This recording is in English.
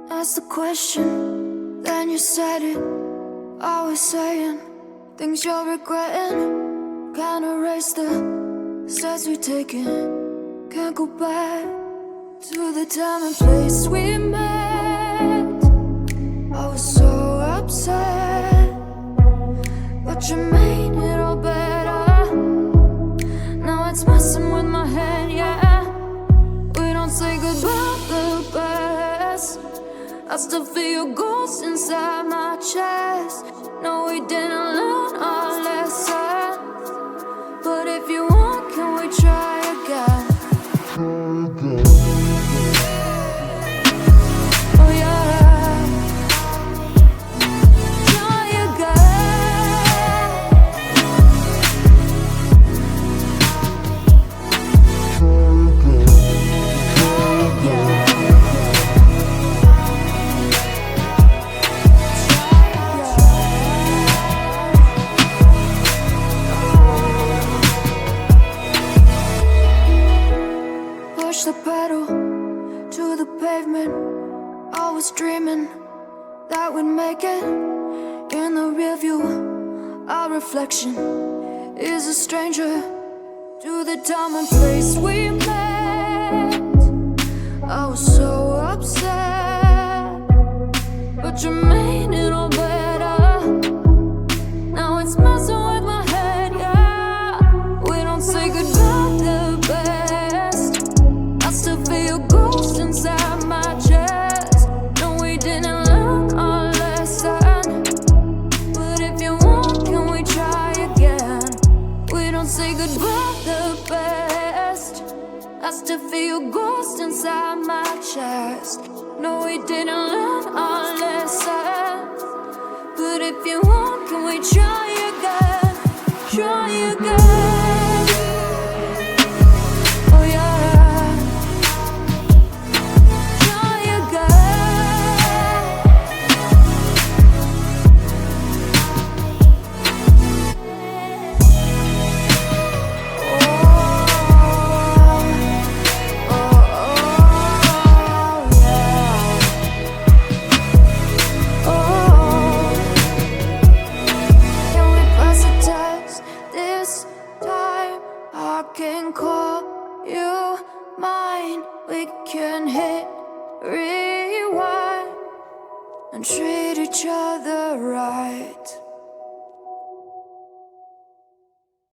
Ask the question, then you said it. Always saying things you're regretting. Can't erase the steps we've taken. Can't go back to the time and place we met. I was so upset, but you made it all better. Now it's messing with my head, yeah. We don't say goodbye the best. I still feel your ghost inside my chest. No, we didn't learn our lesson, but if you want, can we try again? Oh yeah, try again. Push the pedal to the pavement. I was dreaming that we'd make it. In the rear view, our reflection is a stranger to the time and place we met. I was so upset, but you made it all better. Now it's messing with my head, yeah. We don't say goodbye the best. I still feel your ghost inside my chest. No, we didn't learn our lesson, but if you want, can we try again? We don't say goodbye the best. I still feel your ghost inside my chest. No, we didn't learn our lesson, but if you want, can we try again? Try again. Oh yeah, try again. Can we pass a test this time? I can call you mine. We can hit rewind and treat each other right.